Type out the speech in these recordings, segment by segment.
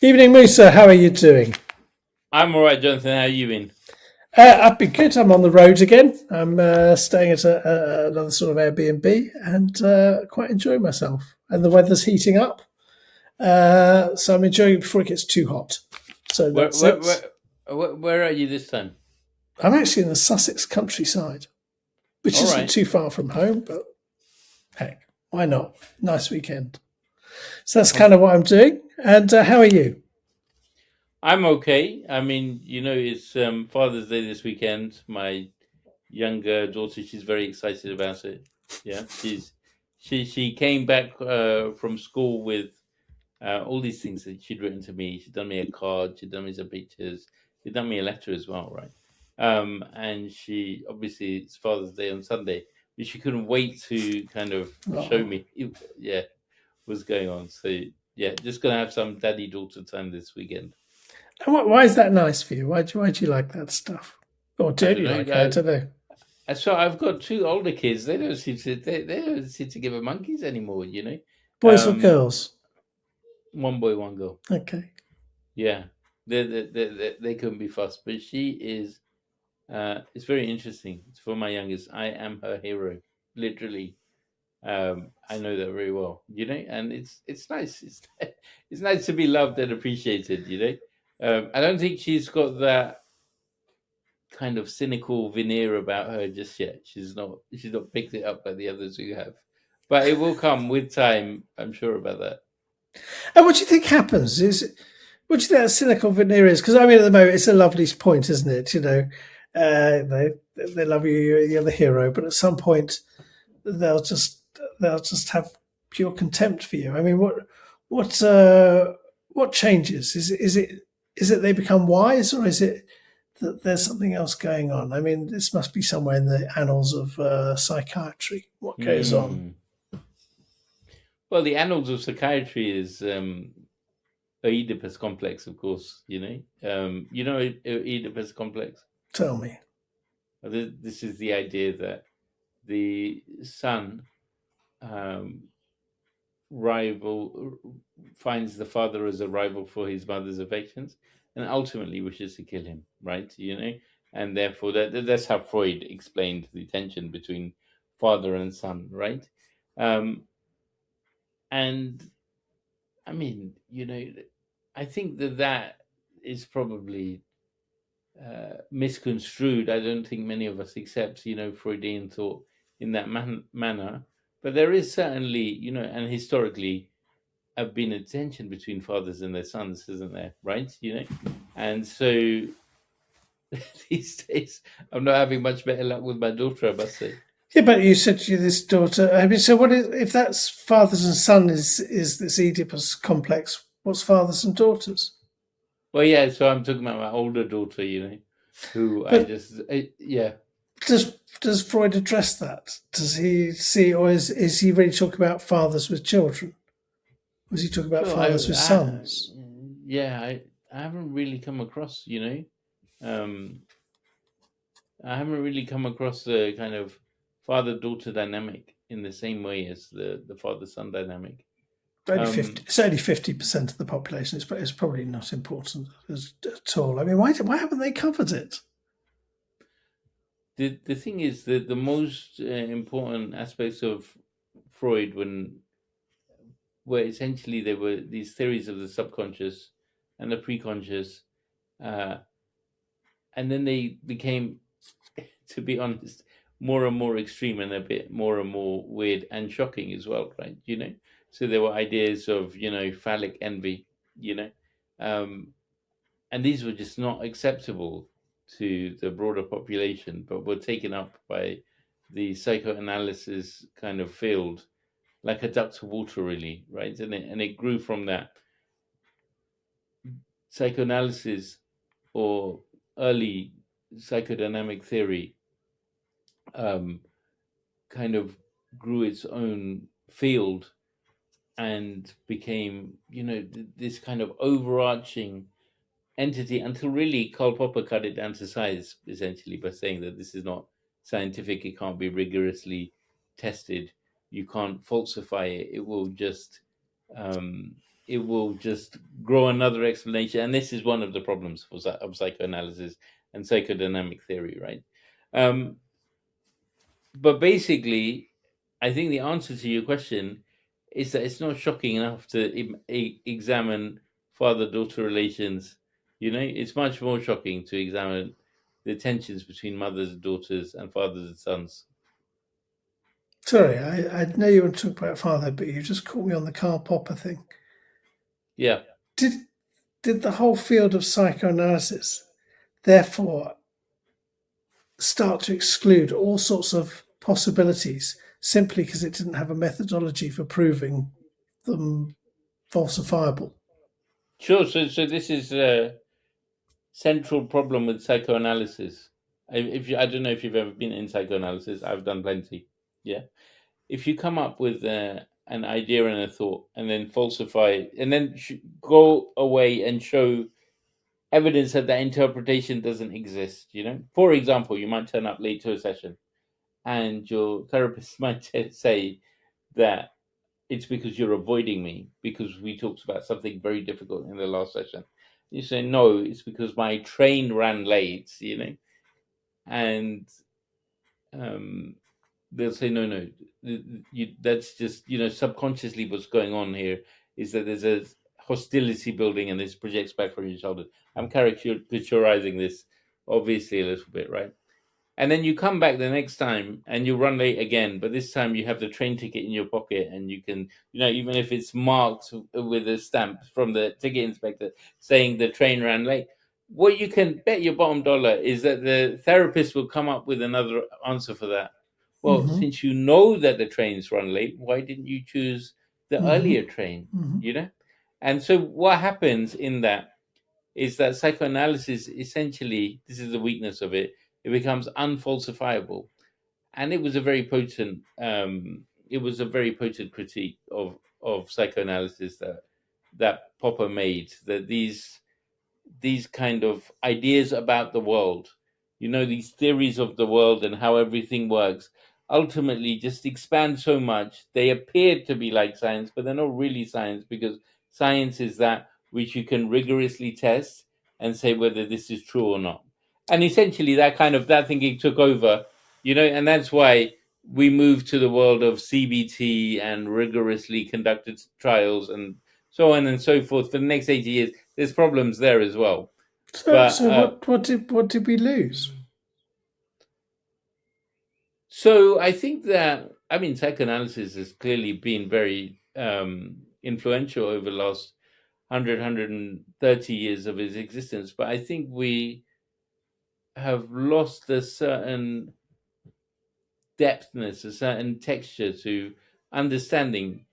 Evening, Musa. How are you doing? I'm all right, Jonathan. How you been? I've been good. I'm on the road again. I'm staying at another sort of Airbnb and quite enjoying myself. And the weather's heating up, so I'm enjoying it before it gets too hot. So Where that's where it. where where are you this time? I'm actually in the Sussex countryside, which All isn't right. too far from home, but heck, why not? Nice weekend. So that's kind Um, of what I'm doing. And how are you? I'm okay. I mean, it's Father's Day this weekend. My younger daughter, she's very excited about it. Yeah, she came back from school with all these things that she'd written to me. She'd done me a card. She'd done me some pictures. She'd done me a letter as well, right? And she obviously it's Father's Day on Sunday, but she couldn't wait to kind of show Oh. me, yeah, what's going on. So yeah, just gonna have some daddy daughter time this weekend. And why is that nice for you? Why do you like that stuff? Or I don't don't you know. like it? I don't know. So I've got two older kids. They don't seem to give a monkeys anymore. Boys or Um, girls? one boy, one girl. Okay. Yeah, they couldn't be fussed, but she is. It's very interesting. For my youngest, I am her hero, literally. I know that very well, and it's nice. It's nice to be loved and appreciated. I don't think she's got that kind of cynical veneer about her just yet. She's not picked it up by the others who have, but it will come with time. I'm sure about that. And what do you think happens? What do you think that cynical veneer is? Because I mean, at the moment, it's a lovely point, isn't it? They love you, you're the hero, but at some point, they'll just they'll just have pure contempt for you. I mean, what what changes? Is it they become wise, or is it that there's something else going on? I mean, this must be somewhere in the annals of psychiatry. What goes on? Hmm. Well, the annals of psychiatry is Oedipus complex, of course. Oedipus complex. Tell me. This is the idea that the son um, rival finds the father as a rival for his mother's affections, and ultimately wishes to kill him. Right? And therefore that's how Freud explained the tension between father and son. Right? Um, and I mean, I think that is probably misconstrued. I don't think many of us accept, Freudian thought in that manner. But there is certainly, and historically, have been a tension between fathers and their sons, isn't there? Right? And so these days, I'm not having much better luck with my daughter, I must say. Yeah, but you said to this daughter. I mean, so what is if that's fathers and son is this Oedipus complex? What's fathers and daughters? Well, yeah. So I'm talking about my older daughter, who But yeah. does Freud address that? Does he see, or is he really talking about fathers with children? Was he talking about Sure, fathers with sons? yeah, I haven't really come across, um, I haven't really come across the kind of father-daughter dynamic in the same way as the father-son dynamic. Only 50. Um, It's only 50% of the population. It's probably not important at all. I mean, why haven't they covered it? the thing is that the most important aspects of Freud when were essentially there were these theories of the subconscious and the preconscious, uh, and then they became, to be honest, more and more extreme and a bit more and more weird and shocking as well, right? So there were ideas of phallic envy, you know, um, and these were just not acceptable to the broader population, but were taken up by the psychoanalysis kind of field like a duck to water, really, right? And it grew from that. Psychoanalysis or early psychodynamic theory um, kind of grew its own field and became, this kind of overarching entity until really Karl Popper cut it down to size, essentially, by saying that this is not scientific, it can't be rigorously tested, you can't falsify it, it will just um, it will just grow another explanation. And this is one of the problems of psychoanalysis and psychodynamic theory, right? Um, but basically, I think the answer to your question is that it's not shocking enough to examine father-daughter relations. It's much more shocking to examine the tensions between mothers and daughters and fathers and sons. Sorry, I know you want to talk about father, but you just caught me on the Karl Popper thing. Yeah. Did the whole field of psychoanalysis therefore start to exclude all sorts of possibilities simply because it didn't have a methodology for proving them falsifiable? Sure. So this is a central problem with psychoanalysis. I don't know if you've ever been in psychoanalysis. I've done plenty. Yeah. If you come up with an idea and a thought, and then falsify it, and then go away and show evidence that that interpretation doesn't exist. For example, you might turn up late to a session, and your therapist might say that it's because you're avoiding me because we talked about something very difficult in the last session. You say, no, it's because my train ran late, and they'll say, no, that's just, subconsciously what's going on here is that there's a hostility building and this projects back from your childhood. I'm caricaturizing this obviously a little bit, right? And then you come back the next time and you run late again, but this time you have the train ticket in your pocket and you can, even if it's marked with a stamp from the ticket inspector saying the train ran late, what you can bet your bottom dollar is that the therapist will come up with another answer for that. Well, since you know that the trains run late, why didn't you choose the earlier train? And so what happens in that is that psychoanalysis, essentially, this is the weakness of it, it becomes unfalsifiable. And it was a very potent critique of psychoanalysis that Popper made, that these kind of ideas about the world, these theories of the world and how everything works, ultimately just expand so much. They appear to be like science, but they're not really science, because science is that which you can rigorously test and say whether this is true or not. And essentially that thinking took over, and that's why we moved to the world of CBT and rigorously conducted trials and so on and so forth for the next 80 years. There's problems there as well. So what did we lose? So I think that, psychoanalysis has clearly been very influential over the last 130 years of its existence. But I think we have lost a certain depthness, a certain texture to understanding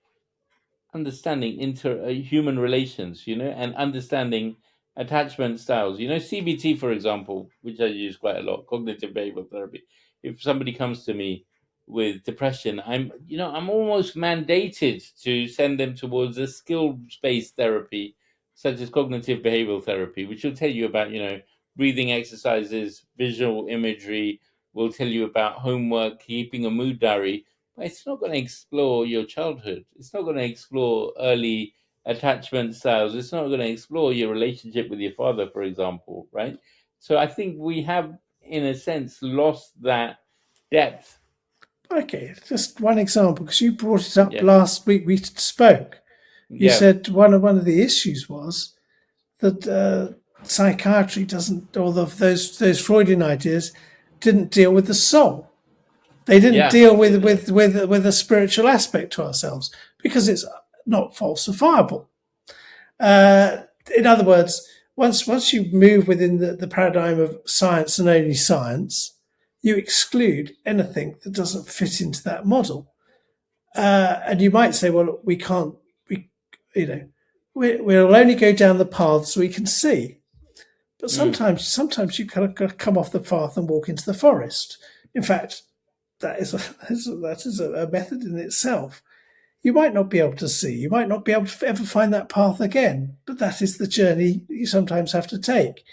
human relations, and understanding attachment styles. CBT, for example, which I use quite a lot, cognitive behavioral therapy. If somebody comes to me with depression, I'm almost mandated to send them towards a skill-based therapy, such as cognitive behavioral therapy, which will tell you about, breathing exercises, visual imagery, will tell you about homework, keeping a mood diary. But it's not going to explore your childhood. It's not going to explore early attachment styles. It's not going to explore your relationship with your father, for example, right? So I think we have, in a sense, lost that depth. Okay, just one example, because you brought it up last week. We spoke. You said one of the issues was that psychiatry doesn't, or those Freudian ideas didn't deal with the soul. They didn't deal with a spiritual aspect to ourselves because it's not falsifiable. In other words, once you move within the paradigm of science and only science, you exclude anything that doesn't fit into that model. And you might say, well, we can't, we'll only go down the paths we can see. But sometimes you kind of come off the path and walk into the forest. In fact, that is a method in itself. You might not be able to see. You might not be able to ever find that path again. But that is the journey you sometimes have to take.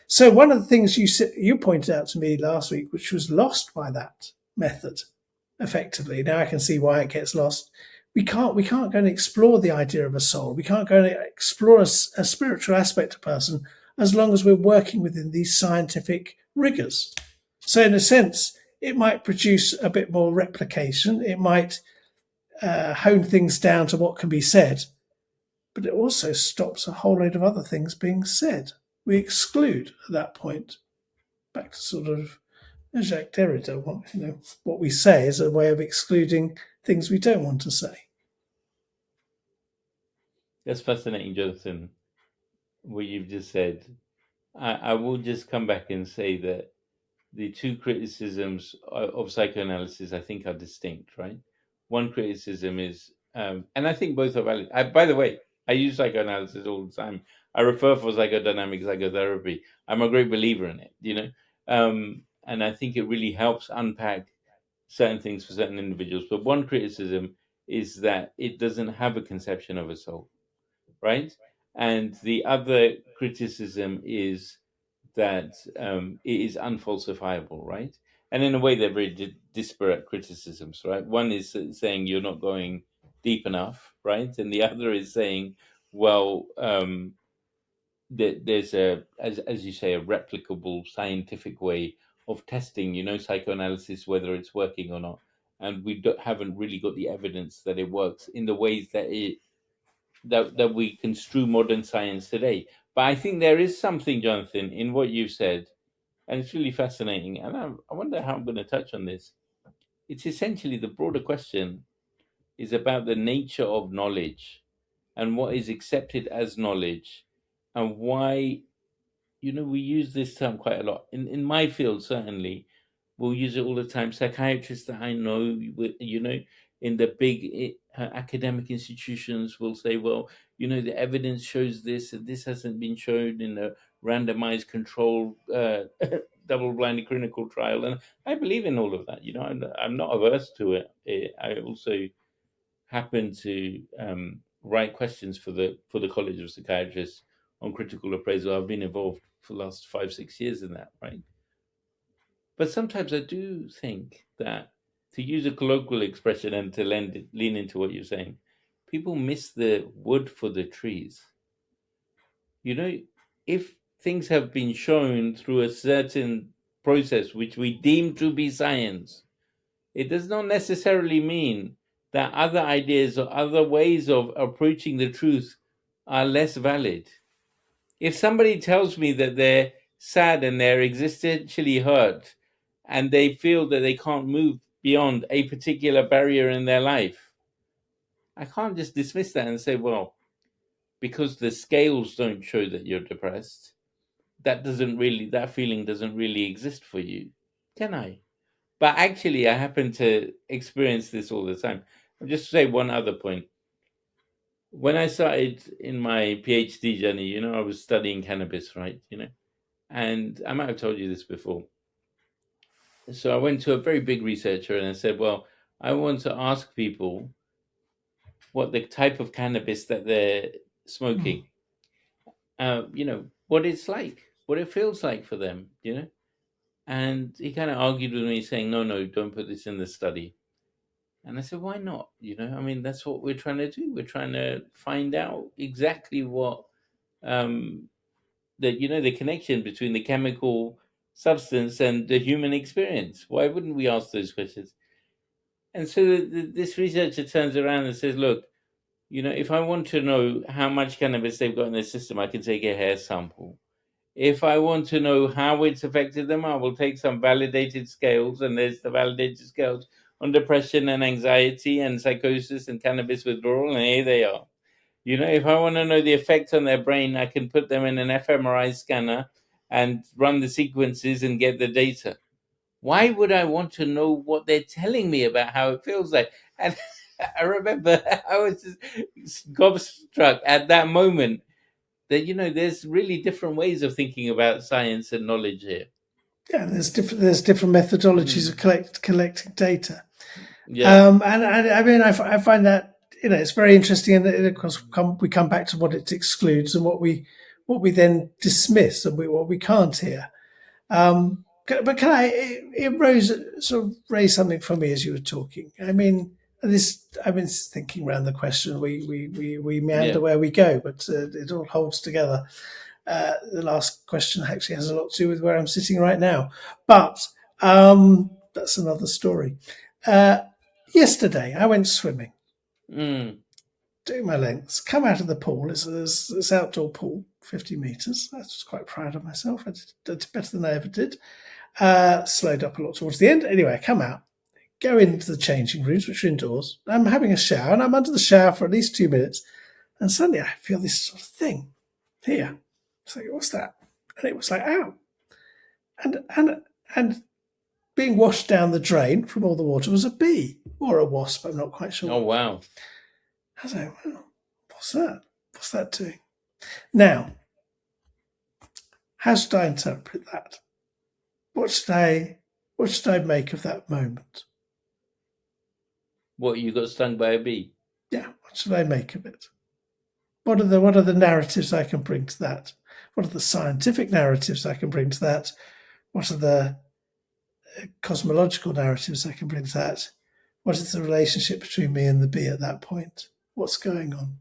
So one of the things you pointed out to me last week, which was lost by that method, effectively. Now I can see why it gets lost, we can't go and explore the idea of a soul. We can't go and explore a spiritual aspect of a person as long as we're working within these scientific rigors. So in a sense, it might produce a bit more replication. It might hone things down to what can be said, but it also stops a whole load of other things being said. We exclude at that point. Back to sort of Jacques Derrida, what we say is a way of excluding things we don't want to say. That's fascinating, Jonathan, what you've just said. I will just come back and say that the two criticisms of psychoanalysis, I think, are distinct, right? One criticism is, and I think both are valid. By the way, I use psychoanalysis all the time. I refer for psychodynamic psychotherapy. I'm a great believer in it, and I think it really helps unpack certain things for certain individuals. But one criticism is that it doesn't have a conception of a soul, right? And the other criticism is that it is unfalsifiable, right? And in a way, they're very disparate criticisms, right? One is saying you're not going deep enough, right? And the other is saying, well, there's as you say, a replicable scientific way of testing, psychoanalysis, whether it's working or not. And we haven't really got the evidence that it works in the ways that we construe modern science today. But I think there is something, Jonathan, in what you've said, and it's really fascinating. And I wonder how I'm going to touch on this. It's essentially the broader question is about the nature of knowledge and what is accepted as knowledge, and why, we use this term quite a lot. In my field, certainly, we'll use it all the time. Psychiatrists that I know, in the big academic institutions will say, well, the evidence shows this, and this hasn't been shown in a randomized control double-blind clinical trial. And I believe in all of that. I'm not averse to it. I also happen to write questions for the College of Psychiatrists on critical appraisal. I've been involved for the last 5-6 years in that, right? But sometimes I do think that, to use a colloquial expression and to lean into what you're saying, people miss the wood for the trees. If things have been shown through a certain process which we deem to be science, it does not necessarily mean that other ideas or other ways of approaching the truth are less valid. If somebody tells me that they're sad and they're existentially hurt and they feel that they can't move beyond a particular barrier in their life, I can't just dismiss that and say, well, because the scales don't show that you're depressed, that feeling doesn't really exist for you, can I? But actually, I happen to experience this all the time. I'll just say one other point. When I started in my PhD journey, I was studying cannabis, right? And I might have told you this before. So I went to a very big researcher and I said, well, I want to ask people what the type of cannabis that they're smoking, what it's like, what it feels like for them, And he kind of argued with me saying, no, don't put this in the study. And I said, why not? That's what we're trying to do. We're trying to find out exactly what, the connection between the chemical substance and the human experience. Why wouldn't we ask those questions? And so this researcher turns around and says, look, if I want to know how much cannabis they've got in their system, I can take a hair sample. If I want to know how it's affected them, I will take some validated scales, and there's the validated scales on depression and anxiety and psychosis and cannabis withdrawal, and here they are. If I want to know the effect on their brain, I can put them in an fMRI scanner and run the sequences and get the data. Why would I want to know what they're telling me about how it feels like? And I remember I was just gobstruck at that moment that, there's really different ways of thinking about science and knowledge here. Yeah, there's different methodologies of collecting data. Yeah. And I find that it's very interesting, and of course we come back to what it excludes and what we then dismiss and what we can't hear. But it raised something for me as you were talking. this, I've been thinking around the question. We meander where we go, but it all holds together. The last question actually has a lot to do with where I'm sitting right now, but that's another story. Yesterday, I went swimming, doing my lengths, come out of the pool. It's this outdoor pool, 50 metres. I was quite proud of myself. I did better than I ever did. Slowed up a lot towards the end. Anyway, I come out, go into the changing rooms, which are indoors. I'm having a shower, and I'm under the shower for at least 2 minutes, and suddenly I feel this sort of thing here. It's like, what's that? And it was like, ow. And being washed down the drain from all the water was a bee or a wasp. I'm not quite sure. Oh, wow. I was like, well, what's that? What's that doing? Now, how should I interpret that? What should I make of that moment? What, you got stung by a bee? Yeah, what should I make of it? What are the narratives I can bring to that? What are the scientific narratives I can bring to that? What are the cosmological narratives I can bring to that? What is the relationship between me and the bee at that point? What's going on?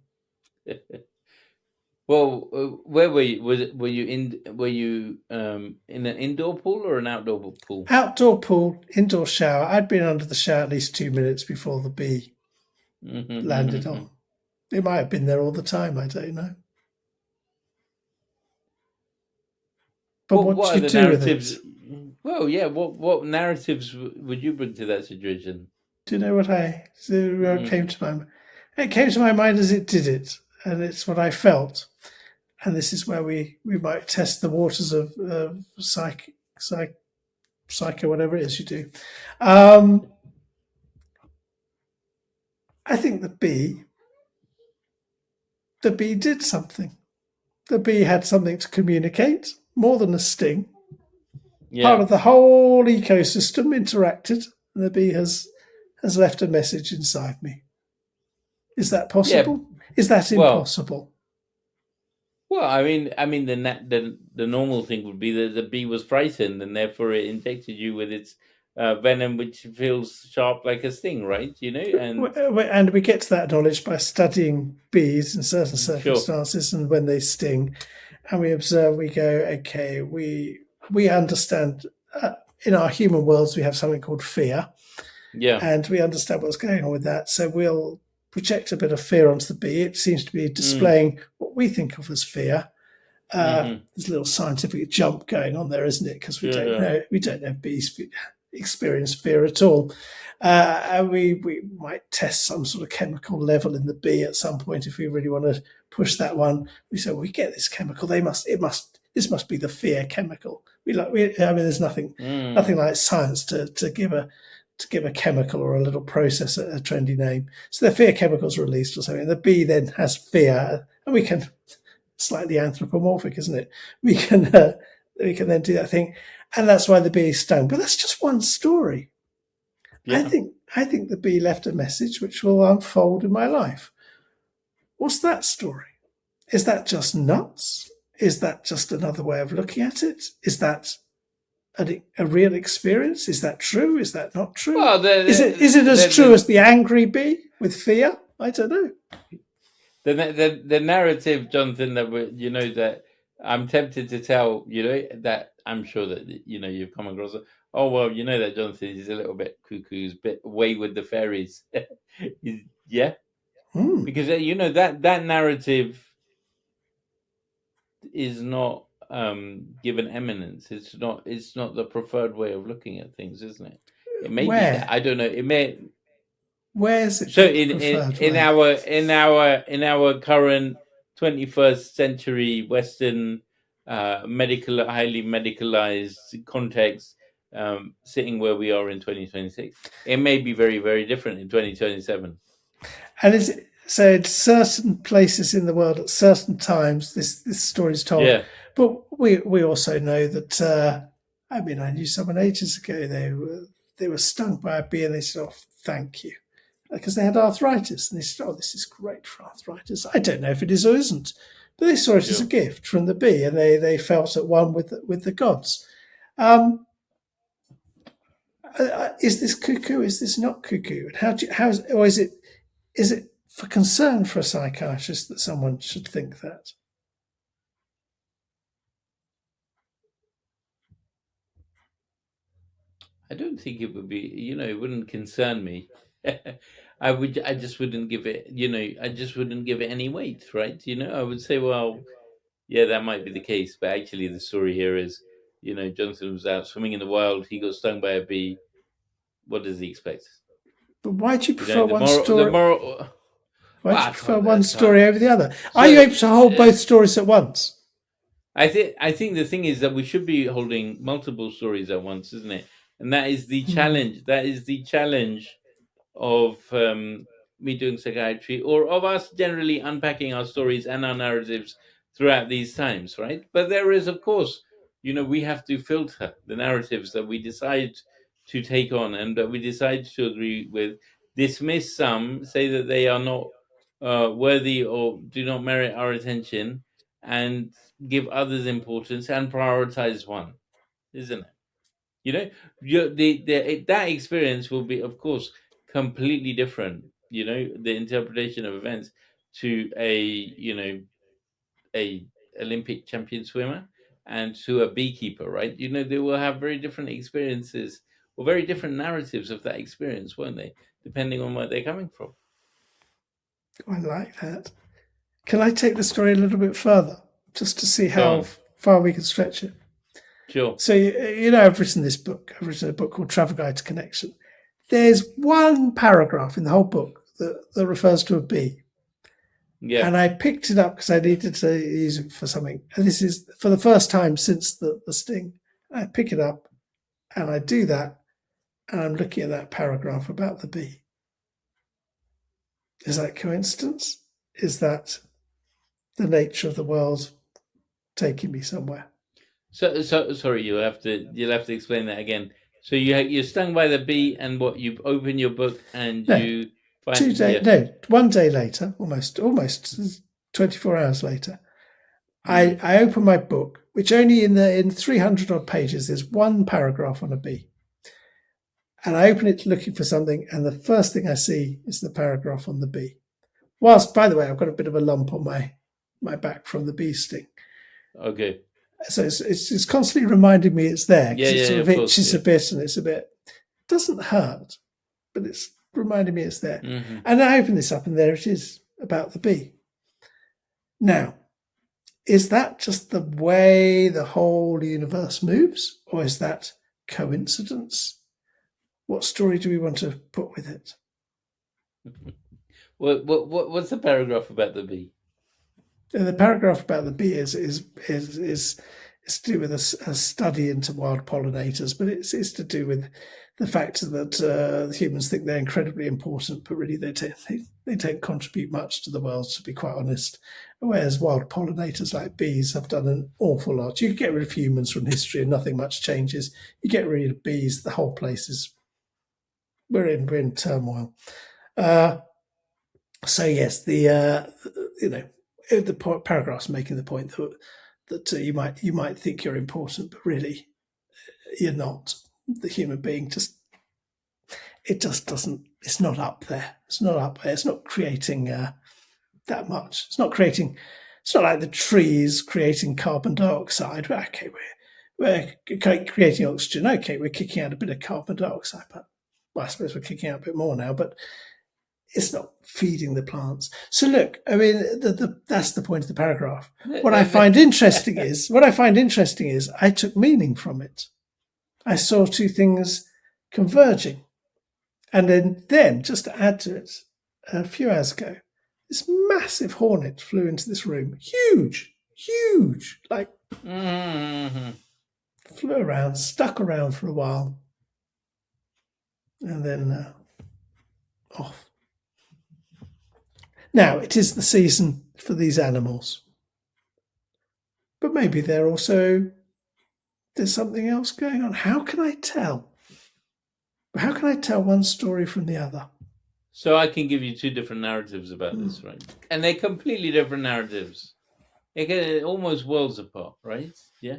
Well, where were you? Were you in an indoor pool or an outdoor pool? Outdoor pool, indoor shower. I'd been under the shower at least 2 minutes before the bee landed on. It might have been there all the time. I don't know. But what do you do with it? Well, yeah. What narratives would you bring to that situation? Do you know what came to my mind? It came to my mind as it did it, and it's what I felt. And this is where we might test the waters of psycho, whatever it is you do. I think the bee did something. The bee had something to communicate, more than a sting. Yeah. Part of the whole ecosystem interacted, and the bee has left a message inside me. Is that possible? Yeah. Is that impossible? Well, I mean, the normal thing would be that the bee was frightened, and therefore it injected you with its venom, which feels sharp like a sting, right? You know, and we get to that knowledge by studying bees in certain circumstances, and when they sting, and we observe, we go, okay, we understand. In our human worlds, we have something called fear, and we understand what's going on with that. So we'll project a bit of fear onto the bee. It seems to be displaying what we think of as fear. There's a little scientific jump going on there, isn't it? Because we don't know bees experience fear at all. And we might test some sort of chemical level in the bee at some point if we really want to push that one. We say, well, we get this chemical. This must be the fear chemical. There's nothing like science to give a chemical or a little process a trendy name. So the fear chemical's released or something. The bee then has fear, and we can, slightly anthropomorphic, isn't it? We can then do that thing, and that's why the bee is stung. But that's just one story. Yeah. I think the bee left a message which will unfold in my life. What's that story? Is that just nuts? Is that just another way of looking at it? Is that a real experience? Is that true? Is that not true? Well, is it as true as the angry bee with fear? I don't know. The narrative, Jonathan, that I'm tempted to tell, that I'm sure that you've come across. Oh well, that Jonathan is a little bit cuckoo's bit away with the fairies. Yeah, because that narrative is not given eminence. It's not the preferred way of looking at things, isn't it? It may be. I don't know. It may. Where is it? So in our current 21st century Western highly medicalized context, sitting where we are in 2026, it may be very, very different in 2027. And so in certain places in the world at certain times, this story is told. Yeah. But we also know that. I knew someone ages ago. They were stung by a bee, and they said, "Oh, thank you," because they had arthritis, and they said, "Oh, this is great for arthritis." I don't know if it is or isn't, but they saw it as a gift from the bee, and they felt at one with the gods. is this cuckoo? Is this not cuckoo? And or is it for concern for a psychiatrist that someone should think that? I don't think it would be, it wouldn't concern me. I just wouldn't give it, I just wouldn't give it any weight, right? I would say, well, yeah, that might be the case, but actually the story here is, Jonathan was out swimming in the wild, he got stung by a bee. What does he expect? But why do you prefer The one moral, story? Why do you well, prefer one story over the other? So, Are you able to hold both stories at once? I think the thing is that we should be holding multiple stories at once, isn't it? And that is the challenge. That is the challenge of me doing psychiatry, or of us generally unpacking our stories and our narratives throughout these times, right? But there is, of course, we have to filter the narratives that we decide to take on and that we decide to agree with, dismiss some, say that they are not worthy or do not merit our attention, and give others importance and prioritize one, isn't it? That experience will be, of course, completely different. The interpretation of events to a Olympic champion swimmer and to a beekeeper, right? They will have very different experiences or very different narratives of that experience, won't they? Depending on where they're coming from. I like that. Can I take the story a little bit further, just to see Go how on. far we can stretch it? Sure. So, I've written this book. I've written a book called Travel Guide to Connection. There's one paragraph in the whole book that refers to a bee. Yeah. And I picked it up because I needed to use it for something. And this is for the first time since the sting. I pick it up and I do that. And I'm looking at that paragraph about the bee. Is that coincidence? Is that the nature of the world taking me somewhere? So sorry, you'll have to explain that again. So you're stung by the bee, and what, you open your book and No, you find 1 day later, almost 24 hours later, I open my book, which only in 300 odd pages there's one paragraph on a bee, and I open it looking for something, and the first thing I see is the paragraph on the bee. Whilst, by the way, I've got a bit of a lump on my back from the bee sting. Okay. So it's constantly reminding me it's there. Yeah, it sort of itches course, a bit, and it's a bit, it doesn't hurt, but it's reminding me it's there. Mm-hmm. And I open this up, and there it is about the bee. Now, is that just the way the whole universe moves, or is that coincidence? What story do we want to put with it? What's the paragraph about the bee? And the paragraph about the bee is to do with a study into wild pollinators, but it's to do with the fact that humans think they're incredibly important, but really they don't contribute much to the world, to be quite honest. Whereas wild pollinators like bees have done an awful lot. You could get rid of humans from history and nothing much changes. You get rid of bees, the whole place is we're in turmoil. So yes, the paragraph's making the point that you might think you're important, but really you're not. The human being just doesn't. It's not up there. It's not up there. It's not creating that much. It's not creating. It's not like the trees creating carbon dioxide. Okay, we're creating oxygen. Okay, we're kicking out a bit of carbon dioxide, but I suppose we're kicking out a bit more now. But it's not feeding the plants. So look, I mean, that's the point of the paragraph. What I find interesting is I took meaning from it. I saw two things converging, and then just to add to it, a few hours ago, this massive hornet flew into this room, huge, like flew around, stuck around for a while, and then off. Now, it is the season for these animals, but maybe there's something else going on. How can I tell? How can I tell one story from the other? So I can give you two different narratives about this, right? And they're completely different narratives. They get almost worlds apart, right? Yeah.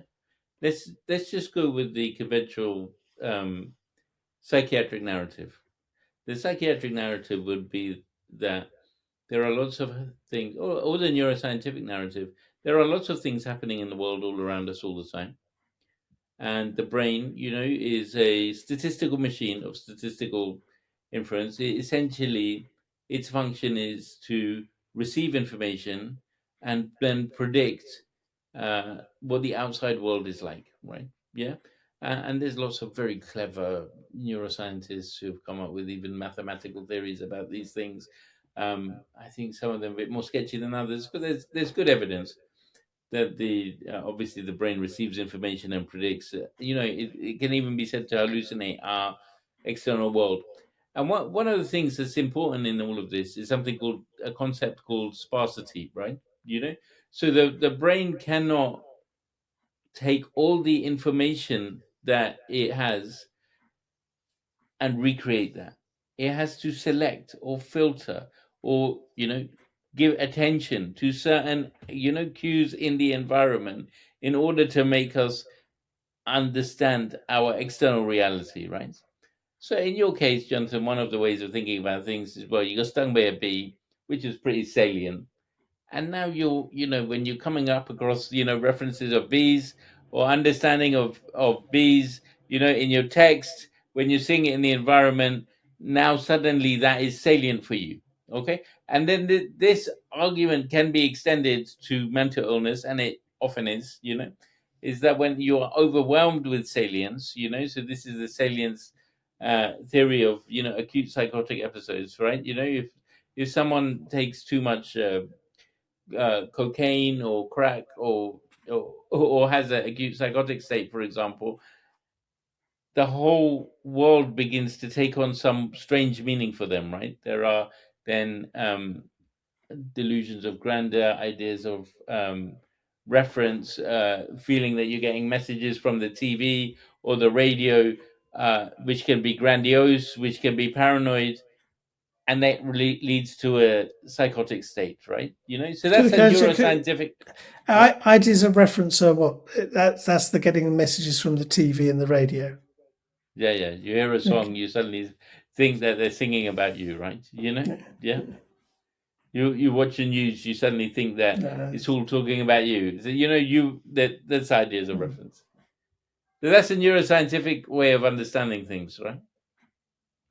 Let's just go with the conventional psychiatric narrative. The psychiatric narrative would be that there are lots of things, or the neuroscientific narrative, there are lots of things happening in the world all around us all the time. And the brain, is a statistical machine of statistical inference. Essentially, its function is to receive information and then predict what the outside world is like, right? Yeah. And there's lots of very clever neuroscientists who have come up with even mathematical theories about these things. I think some of them a bit more sketchy than others, but there's good evidence that the obviously the brain receives information and predicts. It can even be said to hallucinate our external world. And one of the things that's important in all of this is something called a concept called sparsity, right? So the brain cannot take all the information that it has and recreate that. It has to select or filter or, give attention to certain, cues in the environment in order to make us understand our external reality, right? So in your case, Jonathan, one of the ways of thinking about things is, well, you got stung by a bee, which is pretty salient. And now when you're coming up across, references of bees or understanding of bees, in your text, when you're seeing it in the environment, now suddenly that is salient for you. Okay. And then this argument can be extended to mental illness, and it often is that when you are overwhelmed with salience, so this is the salience theory of, acute psychotic episodes, right? If someone takes too much cocaine or crack or has an acute psychotic state, for example, the whole world begins to take on some strange meaning for them, right? There are then delusions of grandeur, ideas of reference, feeling that you're getting messages from the TV or the radio, which can be grandiose, which can be paranoid, and that really leads to a psychotic state, right? So that's a neuroscientific. Yeah, Ideas of reference are what? That's the getting messages from the TV and the radio. yeah. You hear a song, Okay. you suddenly think that they're singing about you, right? Yeah. You watch the news, you suddenly think that it's all talking about you. So, that's ideas of reference. So that's a neuroscientific way of understanding things, right?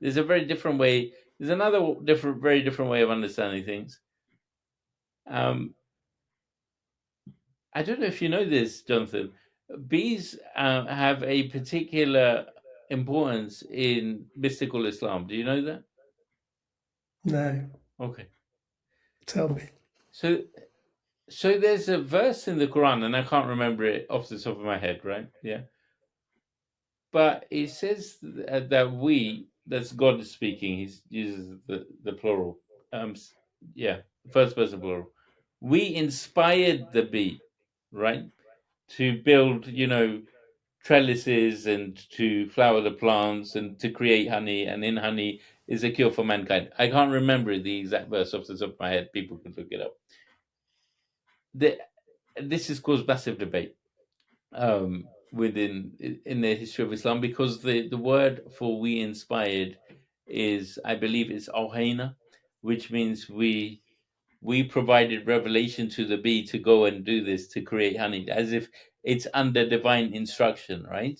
There's a very different way. There's another very different way of understanding things. I don't know if you know this, Jonathan. Bees have a particular importance in mystical Islam. Do you know that? No, Okay. tell me. So, so there's a verse in the Quran, and I can't remember it off the top of my head, right? Yeah. But it says that that's God speaking. He uses the plural. Yeah, first person plural. We inspired the bee, right, to build, trellises and to flower the plants and to create honey, and in honey is a cure for mankind. I can't remember the exact verse off the top of my head. People could look it up. This has caused massive debate within in the history of Islam, because the word for we inspired is, I believe, it's Alhaina, which means we provided revelation to the bee to go and do this, to create honey, as if it's under divine instruction, right?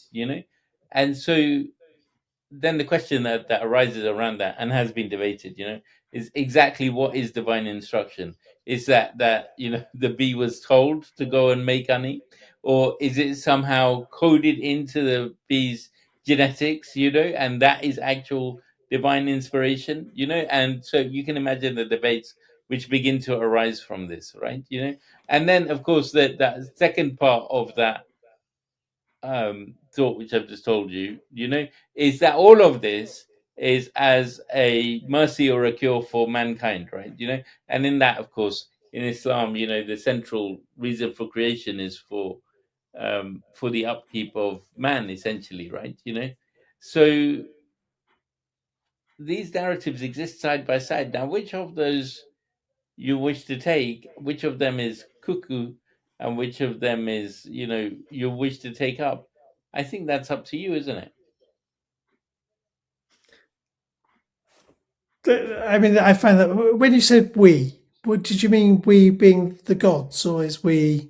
And so then the question that arises around that, and has been debated, is exactly what is divine instruction. Is that the bee was told to go and make honey, or is it somehow coded into the bee's genetics, and that is actual divine inspiration, and so you can imagine the debates which begin to arise from this, right? And then of course that second part of that thought, which I've just told you, is that all of this is as a mercy or a cure for mankind, right? And in that, of course, in Islam, the central reason for creation is for the upkeep of man, essentially, right? So these narratives exist side by side. Now, which of those you wish to take, which of them is cuckoo, and which of them is, you wish to take up, I think that's up to you, isn't it? I mean, I find that when you said we, what did you mean? We being the gods, or is we?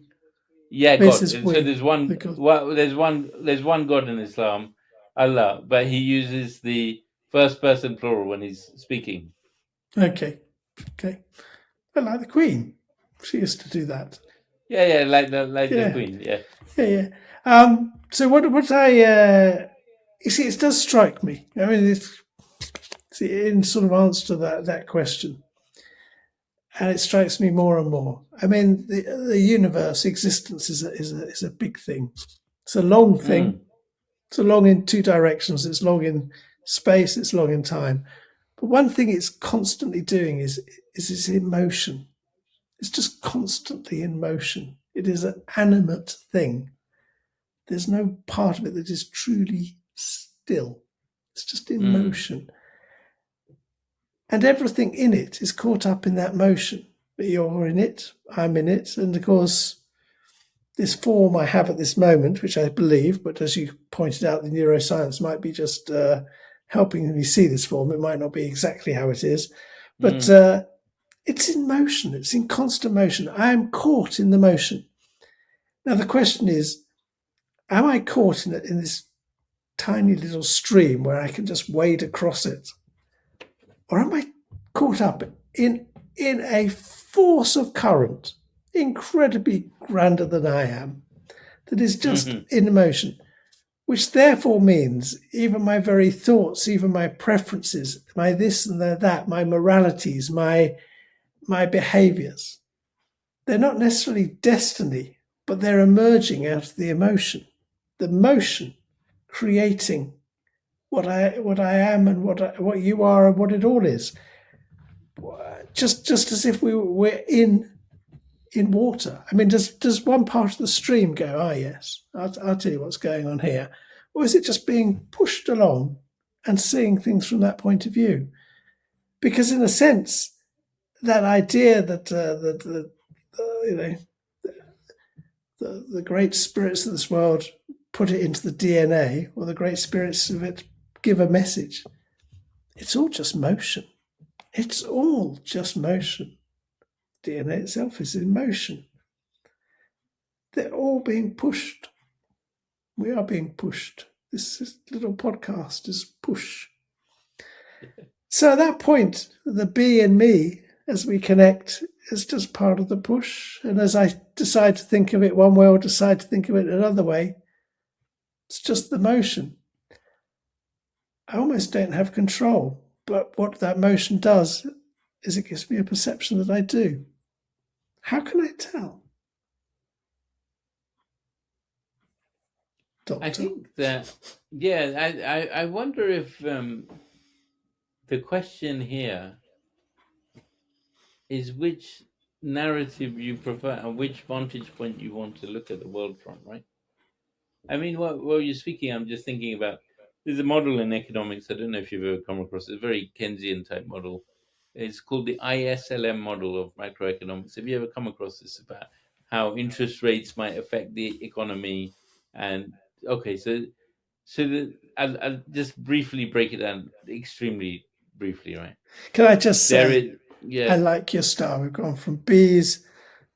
Yeah, This God. is So we, there's the one. god. Well, there's one God in Islam, Allah, but he uses the first person plural when he's speaking. Okay, okay. I like the Queen. She used to do that. Yeah, like the Yeah, Queen. Yeah. yeah, yeah. So what I you see, it does strike me. I mean, it's in sort of answer to that question, and it strikes me more and more. I mean, the universe existence is a big thing. It's a long thing. Mm, It's a long in two directions. It's long in space. It's long in time. But one thing it's constantly doing is it's in motion. It's just constantly in motion. It is an animate thing. There's no part of it that is truly still. It's just in mm, motion. And everything in it is caught up in that motion. You're in it, I'm in it, and of course, this form I have at this moment, which I believe, but as you pointed out, the neuroscience might be just helping me see this form. It might not be exactly how it is, but mm. it's in motion. It's in constant motion. I am caught in the motion. Now, the question is, am I caught in this tiny little stream where I can just wade across it? Or am I caught up in a force of current, incredibly grander than I am, that is just Hmm. in motion, which therefore means even my very thoughts, even my preferences, my this and that, my moralities, my behaviors, they're not necessarily destiny, but they're emerging out of the emotion. The motion creating what I am and what you are and what it all is. Just as if we're in water. I mean, does one part of the stream go? Ah, yes, I'll tell you what's going on here, or is it just being pushed along and seeing things from that point of view? Because in a sense, that idea that you know the great spirits of this world put it into the DNA, or the great spirits of it give a message. It's all just motion. It's all just motion. DNA itself is in motion. They're all being pushed. We are being pushed. This little podcast is push. So at that point, the be and me, as we connect, is just part of the push. And as I decide to think of it one way or decide to think of it another way, it's just the motion. I almost don't have control. But what that motion does is it gives me a perception that I do. How can I tell? I Doctor. think that. Yeah, I wonder if the question here is which narrative you prefer and which vantage point you want to look at the world from, right? I mean, while you're speaking, I'm just thinking about there's a model in economics. I don't know if you've ever come across it. It's a very Keynesian type model. It's called the ISLM model of macroeconomics. Have you ever come across this about how interest rates might affect the economy? And okay, I'll just briefly break it down, extremely briefly, right? Can I just There say, is, I yeah. like your style. We've gone from bees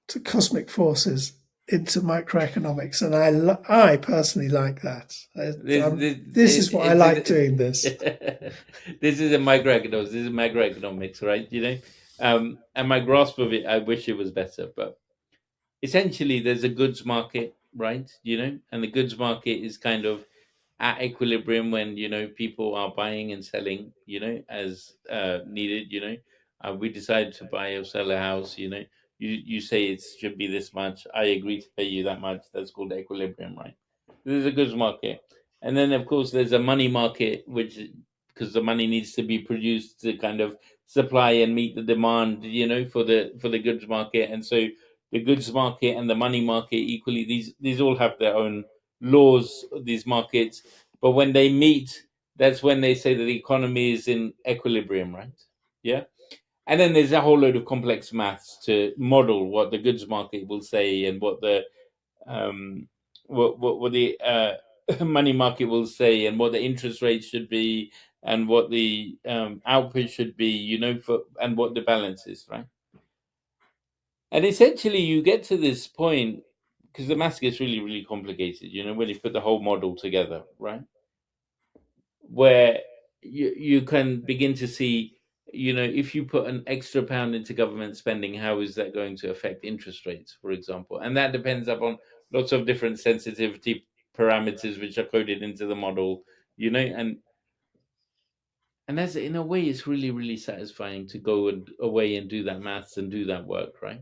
to cosmic forces into microeconomics, and I personally like that. This this This is what I like it, doing. This. this is a microeconomics. This is microeconomics, right? And my grasp of it, I wish it was better, but essentially, there's a goods market, right? And the goods market is kind of at equilibrium when people are buying and selling, as needed. We decide to buy or sell a house. You say it should be this much. I agree to pay you that much. That's called equilibrium, right? There's a goods market, and then of course there's a money market, which because the money needs to be produced to kind of supply and meet the demand, for the goods market, and so the goods market and the money market equally. These all have their own laws. These markets, but when they meet, that's when they say that the economy is in equilibrium, right? Yeah. And then there's a whole load of complex maths to model what the goods market will say and what the um, what the money market will say and what the interest rate should be and what the output should be, and what the balance is, right? And essentially, you get to this point because the maths gets really, really complicated, when you put the whole model together, right? Where you can begin to see, if you put an extra pound into government spending, how is that going to affect interest rates, for example? And that depends upon lots of different sensitivity parameters which are coded into the model, and that's, in a way, it's really, really satisfying to go away and do that maths and do that work, right?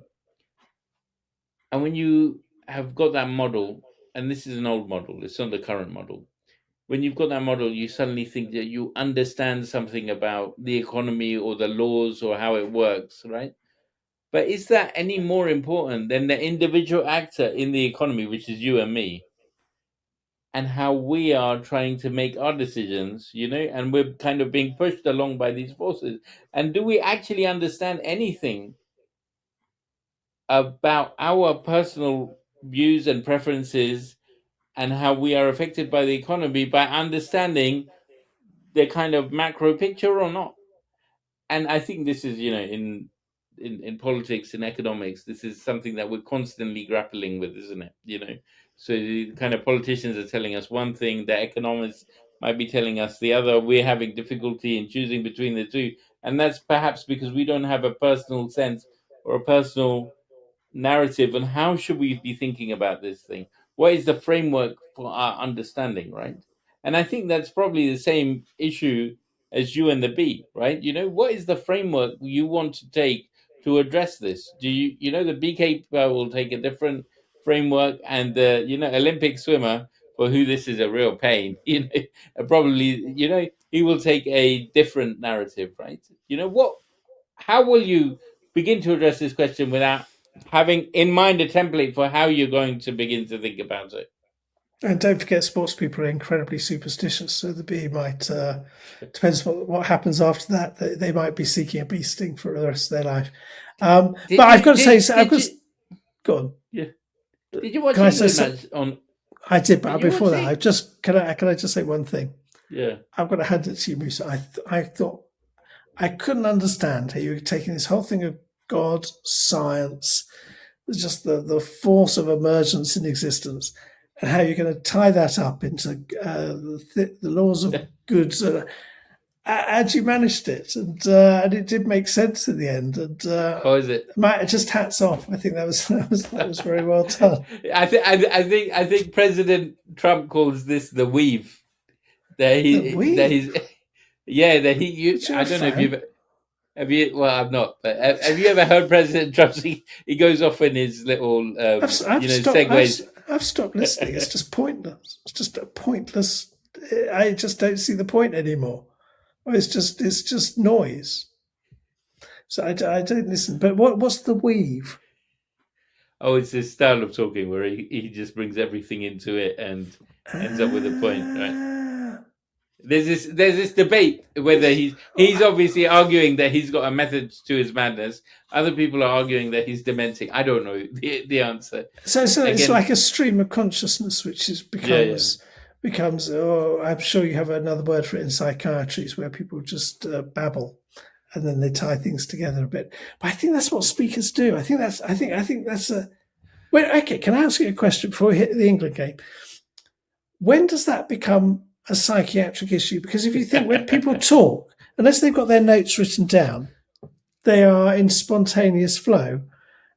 And when you have got that model, and this is an old model, it's not the current model. When you've got that model, you suddenly think that you understand something about the economy or the laws or how it works, right? But is that any more important than the individual actor in the economy, which is you and me, and how we are trying to make our decisions, and we're kind of being pushed along by these forces? And do we actually understand anything about our personal views and preferences and how we are affected by the economy by understanding the kind of macro picture or not? And I think this is, in politics and economics, this is something that we're constantly grappling with, isn't it? So the kind of politicians are telling us one thing, the economists might be telling us the other. We're having difficulty in choosing between the two, and that's perhaps because we don't have a personal sense or a personal narrative on how should we be thinking about this thing. What is the framework for our understanding, right? And I think that's probably the same issue as you and the bee, right? What is the framework you want to take to address this? Do the beekeeper will take a different framework, and the Olympic swimmer, for who this is a real pain, probably he will take a different narrative, right? How will you begin to address this question without having in mind a template for how you're going to begin to think about it? And don't forget, sports people are incredibly superstitious. So the bee might, depends what happens after that. They might be seeking a bee sting for the rest of their life. But I've got to say, go on. Yeah. Did you watch Can I England say match on? I did, but Did you before watch that, it? can I just say one thing? Yeah. I've got to hand it to you, Musa. I thought I couldn't understand how you were taking this whole thing of God, science, just the force of emergence in existence, and how you're going to tie that up into the laws of goods. And you managed it, and it did make sense in the end. And How is it? just hats off. I think that was very well done. I think President Trump calls this the weave. That he's yeah, that he you I don't know if you've have you well, I'm not, but have you ever heard President Trump? He goes off in his little segues. I've stopped listening. It's just pointless. It's just a pointless. I just don't see the point anymore. It's just noise. So I don't listen. But what's the weave? Oh, it's this style of talking where he just brings everything into it and ends up with a point, right? There's this debate whether he's obviously arguing that he's got a method to his madness. Other people are arguing that he's dementing. I don't know the answer. So it's like a stream of consciousness, which becomes. Oh, I'm sure you have another word for it in psychiatry, where people just babble, and then they tie things together a bit. But I think that's what speakers do. I think that's a. Wait, okay. Can I ask you a question before we hit the England game? When does that become a psychiatric issue? Because if you think when people talk, unless they've got their notes written down, they are in spontaneous flow.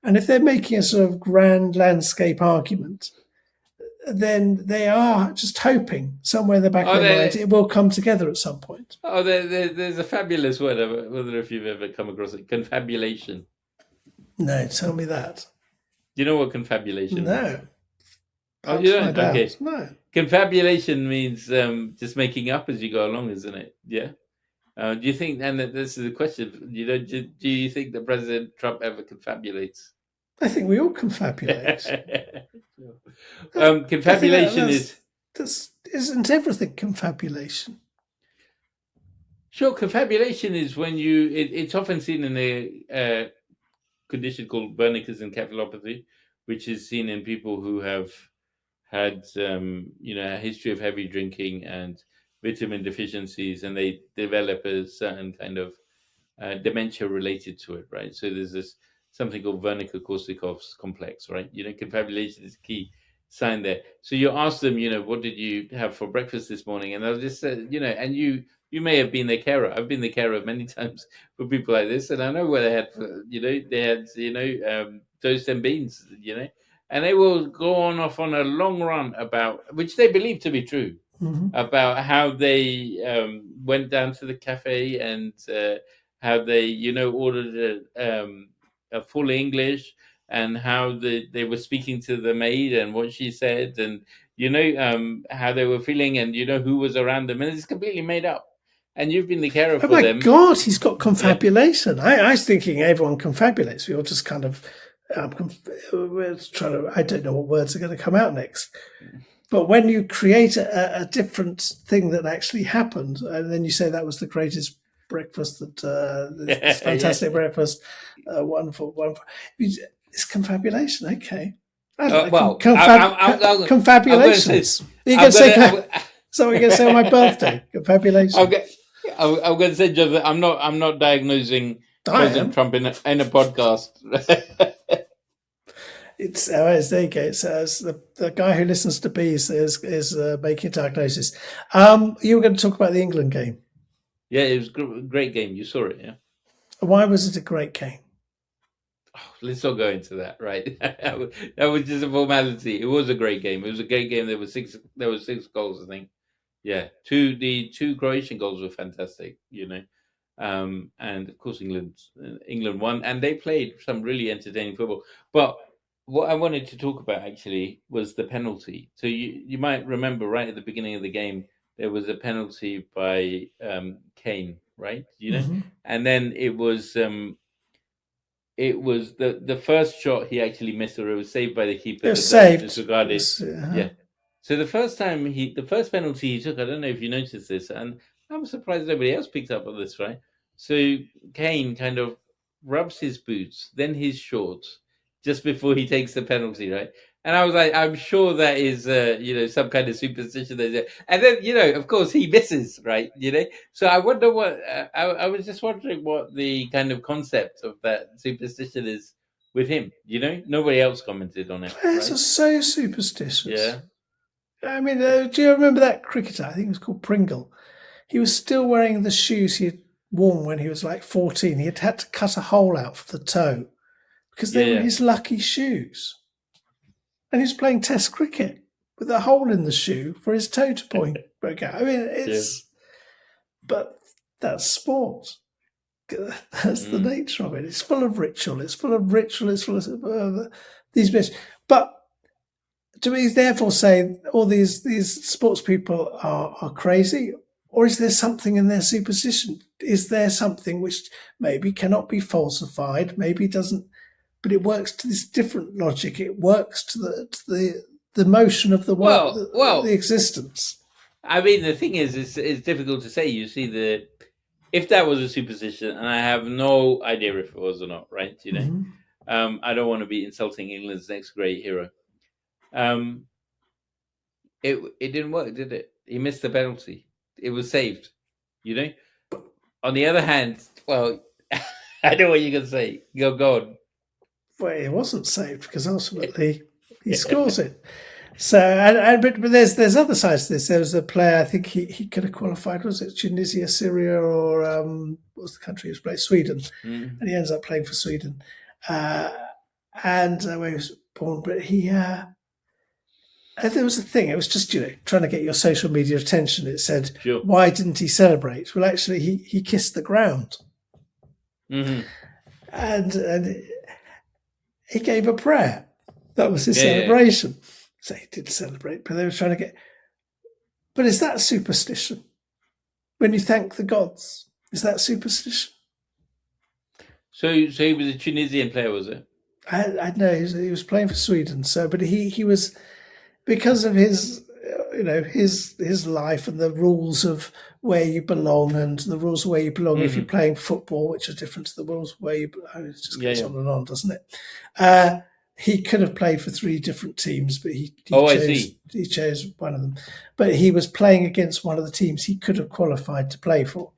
And if they're making a sort of grand landscape argument, then they are just hoping somewhere in the back of their mind it will come together at some point. Oh, there's a fabulous word. I wonder if you've ever come across it. Confabulation. No, tell me that. Do you know what confabulation means? Oh, you don't? Okay. No. Confabulation means just making up as you go along, isn't it? Yeah. Do you think, and this is a question, do you think that President Trump ever confabulates? I think we all confabulate. Confabulation isn't everything confabulation? Sure, confabulation is when it's often seen in a condition called Wernicke's encephalopathy, which is seen in people who have had a history of heavy drinking and vitamin deficiencies, and they develop a certain kind of dementia related to it, right? So there's this something called Wernicke-Korsakoff's complex, right? Confabulation is key sign there. So you ask them, what did you have for breakfast this morning? And they'll just say, and you may have been their carer. I've been the carer many times for people like this, and I know what they had for, they had, toast and beans, and they will go off on a long run about, which they believe to be true, about how they went down to the cafe and how they, ordered a full English, and how they were speaking to the maid and what she said, and how they were feeling, and who was around them, and it's completely made up. And you've been the carer for them. Oh my God, he's got confabulation. Yeah. I was thinking everyone confabulates. We all just kind of we're trying to. I don't know what words are going to come out next. But when you create a different thing that actually happened, and then you say that was the greatest breakfast, this fantastic breakfast, wonderful. It's confabulation, okay. Confabulations. You can say so. We can say on my birthday, confabulation. I'm going to say, Joseph, I'm not diagnosing President Trump in a podcast. It's there you go. It says the guy who listens to bees is making a diagnosis. You were going to talk about the England game. Yeah, it was a great game. You saw it, yeah. Why was it a great game? Oh, let's not go into that, right? That was just a formality. It was a great game. It was a great game. There were six goals, I think. Yeah, the two Croatian goals were fantastic, and of course England won, and they played some really entertaining football. But what I wanted to talk about actually was the penalty. So you might remember right at the beginning of the game there was a penalty by Kane, right? And then it was the first shot he actually missed, or it was saved by the keeper. It was saved. Disregarded. Yeah. So the first penalty he took, I don't know if you noticed this, and I'm surprised nobody else picked up on this, right? So Kane kind of rubs his boots, then his shorts, just before he takes the penalty, right? And I was like, I'm sure that is, some kind of superstition. And then, of course, he misses, right? So I wonder what, I was just wondering what the kind of concept of that superstition is with him, Nobody else commented on it. Players are so superstitious. Yeah. I mean, do you remember that cricketer? I think it was called Pringle. He was still wearing the shoes he had worn when he was like 14. He had to cut a hole out for the toe because they were his lucky shoes. And he was playing Test cricket with a hole in the shoe for his toe to point back out. I mean, but that's sport. That's the nature of it. It's full of ritual. It's full of these bits. But do we therefore say all these sports people are crazy? Or is there something in their superstition? Is there something which maybe cannot be falsified, maybe doesn't, but it works to this different logic? It works to the motion of the world, the existence. I mean, the thing is, it's difficult to say. You see, if that was a superstition, and I have no idea if it was or not, right? I don't want to be insulting England's next great hero. It didn't work, did it? He missed the penalty. It was saved, On the other hand, well, I know what you're going to say. Go on. Well, it wasn't saved because ultimately he scores it. So, but there's other sides to this. There was a player, I think he could have qualified. Was it Tunisia, Syria, or what was the country he was playing? Sweden, and he ends up playing for Sweden. And where he was born, but there was a thing. It was just trying to get your social media attention. It said, "Why didn't he celebrate?" Well, actually, he kissed the ground, and he gave a prayer. That was his celebration. So he did celebrate, but they were trying to get. But is that superstition? When you thank the gods, is that superstition? So he was a Tunisian player, was it? I know he was playing for Sweden. So, but he was, because of his, his life and the rules of where you belong and the rules of where you belong if you're playing football, which are different to the rules where you. It just goes on and on, doesn't it? he could have played for 3 different teams, but he I chose see. he chose one of them. But he was playing against one of the teams he could have qualified to play for.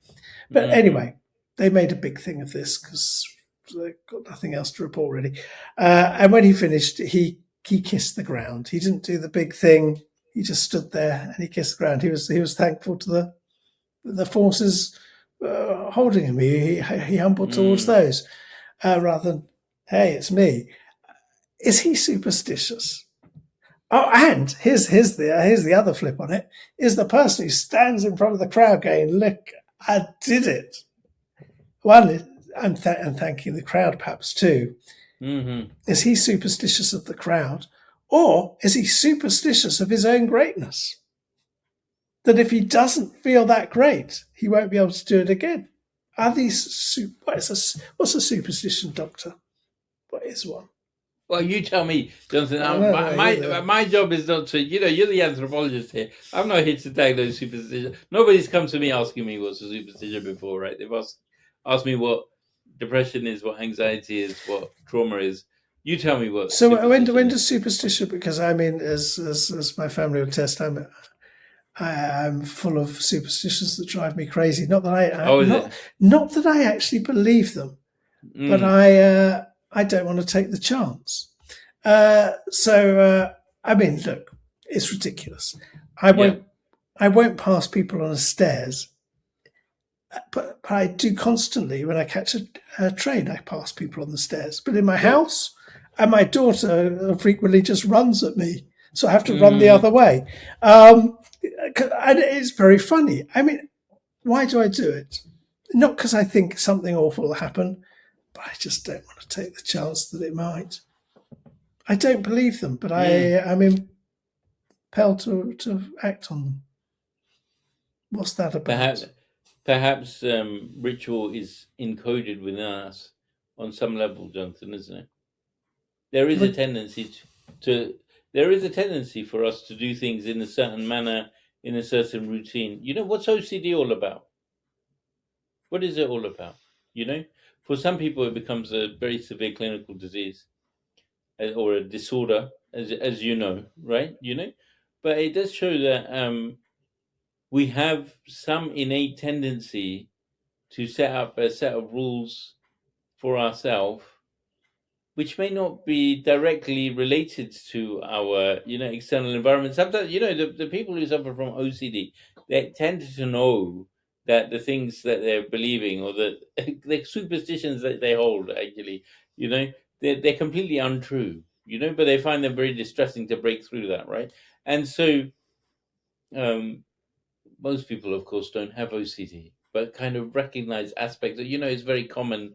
But anyway, they made a big thing of this because they've got nothing else to report really. And when he finished, he kissed the ground. He didn't do the big thing. He just stood there and he kissed the ground. He was thankful to the forces holding him. He humbled towards those rather than, hey, it's me. Is he superstitious? Oh, and here's the other flip on it, is the person who stands in front of the crowd going, look, I did it. One, and thanking the crowd perhaps too. Is he superstitious of the crowd, or is he superstitious of his own greatness? That if he doesn't feel that great, he won't be able to do it again. Are these what's a superstition, Doctor? What is one? Well, you tell me, Jonathan. My job is not to, you're the anthropologist here. I'm not here to diagnose superstition. Nobody's come to me asking me what's a superstition before, right? They've asked me what depression is, what anxiety is, what trauma is. You tell me what. So when does superstition? Because I mean, as my family will attest, I'm full of superstitions that drive me crazy. Not that not that I actually believe them, but I don't want to take the chance. I mean, look, it's ridiculous. I won't pass people on the stairs, but I do constantly when I catch a train. I pass people on the stairs, but in my house, and my daughter frequently just runs at me, so I have to run the other way. And it's very funny. I mean, why do I do it? Not because I think something awful will happen, but I just don't want to take the chance that it might. I don't believe them, but I'm impelled to act on them. What's that about? Perhaps ritual is encoded within us on some level, Jonathan, isn't it? There is a tendency for us to do things in a certain manner, in a certain routine. What's OCD all about? What is it all about? For some people, it becomes a very severe clinical disease or a disorder, as you know, right? But it does show that we have some innate tendency to set up a set of rules for ourselves, which may not be directly related to our, external environment. Sometimes, the people who suffer from OCD, they tend to know that the things that they're believing or the superstitions that they hold, actually, they're completely untrue, but they find them very distressing to break through that, right? And so most people, of course, don't have OCD, but kind of recognize aspects that, it's very common,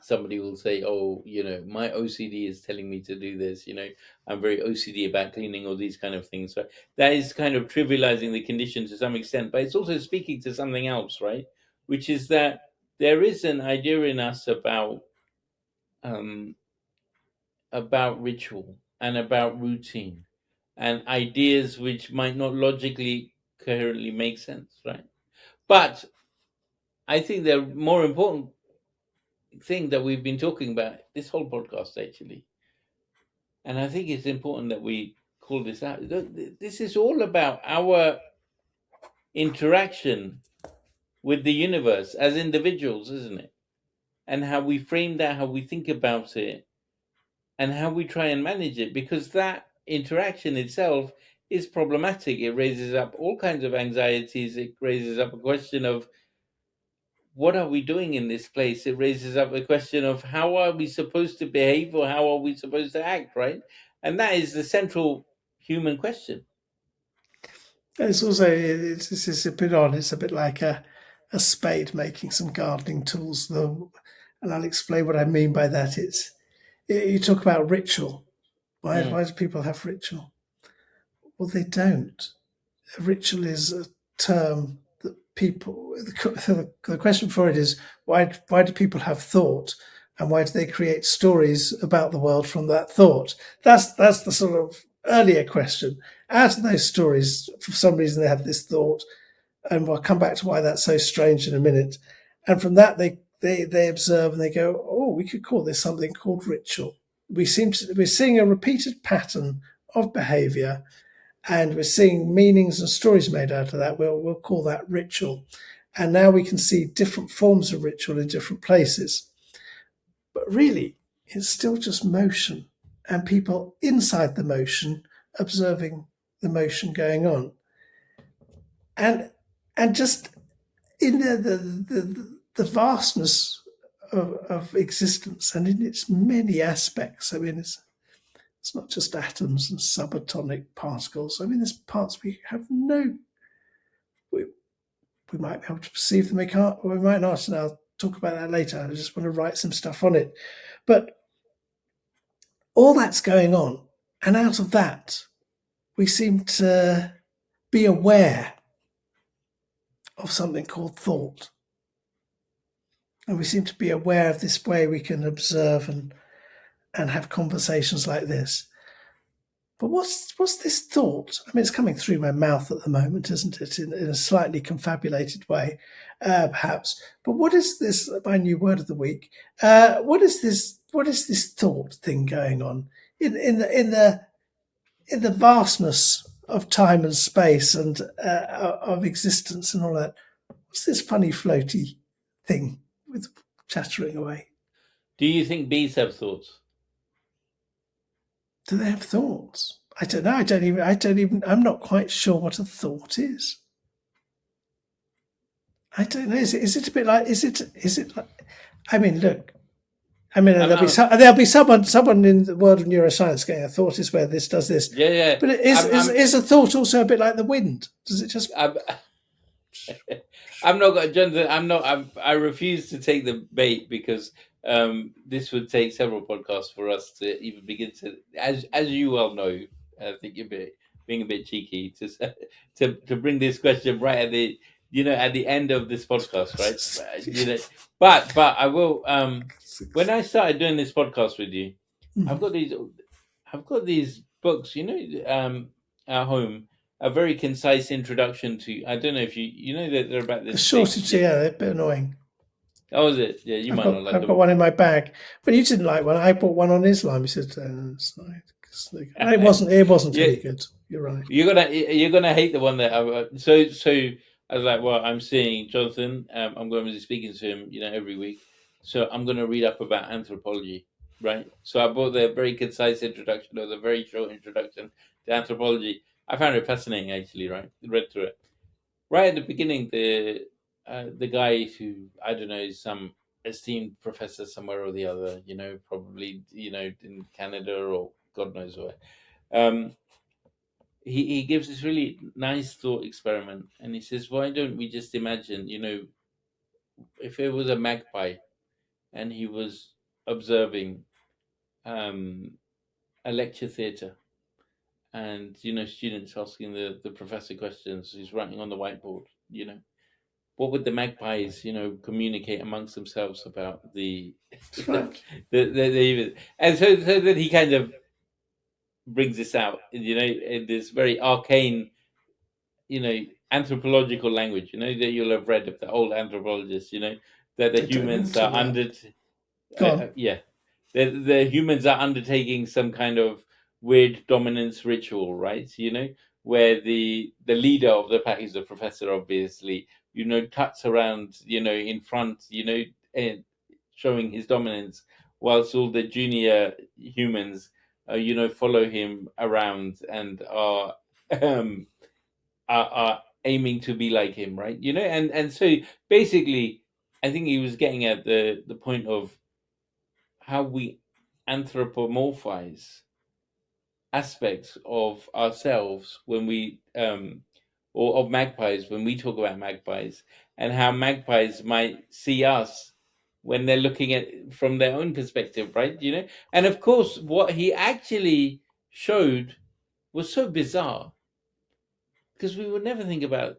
somebody will say, oh, my OCD is telling me to do this, I'm very OCD about cleaning or these kind of things. So that is kind of trivializing the condition to some extent, but it's also speaking to something else, right? Which is that there is an idea in us about ritual and about routine and ideas which might not logically coherently make sense, right? But I think the more important thing that we've been talking about this whole podcast, actually, and I think it's important that we call this out. This is all about our interaction with the universe as individuals, isn't it? And how we frame that, how we think about it, and how we try and manage it, because that interaction itself is problematic. It raises up all kinds of anxieties. It raises up a question of what are we doing in this place? It raises up a question of how are we supposed to behave or how are we supposed to act, right? And that is the central human question. It's also it's a bit odd. It's a bit like a spade making some gardening tools, though, and I'll explain what I mean by that. You talk about ritual. Why do people have ritual? Well, they don't. A ritual is a term that people. The question for it is why do people have thought, and why do they create stories about the world from that thought? That's the sort of earlier question. Out of those stories, for some reason, they have this thought, and we'll come back to why that's so strange in a minute. And from that, they observe and they go, oh, we could call this something called ritual. we're seeing a repeated pattern of behavior, and we're seeing meanings and stories made out of that. We'll call that ritual. And now we can see different forms of ritual in different places. But really, it's still just motion and people inside the motion observing the motion going on. And just in the vastness of existence and in its many aspects. I mean, it's not just atoms and subatomic particles. I mean, there's parts we have we might be able to perceive them, we can't, or we might not, and I'll talk about that later. I just want to write some stuff on it. But all that's going on, and out of that, we seem to be aware of something called thought. And we seem to be aware of this way we can observe and have conversations like this. But what's this thought? I mean, it's coming through my mouth at the moment, isn't it? In a slightly confabulated way, perhaps. But what is this? My new word of the week. What is this? What is this thought thing going on in the vastness of time and space and of existence and all that? What's this funny floaty thing with chattering away? Do you think bees have thoughts? Do they have thoughts? I don't know. I don't even. I'm not quite sure what a thought is. I don't know. Is it a bit like? Is it like? I mean, look. I mean, there'll be someone in the world of neuroscience going, a thought is where this does this. Yeah. But is a thought also a bit like the wind? Does it just? I'm not, Jonathan. I refuse to take the bait because this would take several podcasts for us to even begin to, as you well know. I think you're being a bit cheeky to bring this question right at the end of this podcast, right? But I will. When I started doing this podcast with you, I've got these books, at home. A very concise introduction to. I don't know if you know that they're about this. The shortage, yeah, they're a bit annoying. Oh, is it? Yeah, you might not like them. I've got one in my bag, but you didn't like one. I bought one on Islam. He said it wasn't any good. You're right. You're gonna hate the one that so I was like, well, I'm seeing Jonathan. I'm going to be speaking to him, every week. So I'm going to read up about anthropology, right? So I bought the very concise introduction, or the very short introduction to anthropology. I found it fascinating, actually, right? Read through it. Right at the beginning, the guy who, I don't know, is some esteemed professor somewhere or the other, probably, in Canada or God knows where. He gives this really nice thought experiment, and he says, why don't we just imagine, if it was a magpie and he was observing a lecture theatre, and students asking the professor questions, he's writing on the whiteboard, what would the magpies communicate amongst themselves about the and so that he kind of brings this out, in this very arcane, anthropological language, that you'll have read of the old anthropologists, that the humans are the humans are undertaking some kind of weird dominance ritual, right? Where the leader of the pack is the professor, obviously, tuts around, in front, and showing his dominance, whilst all the junior humans, follow him around and are aiming to be like him, right? And so basically, I think he was getting at the point of how we anthropomorphize aspects of ourselves when we or of magpies when we talk about magpies, and how magpies might see us when they're looking at from their own perspective, right? And of course what he actually showed was so bizarre, because we would never think about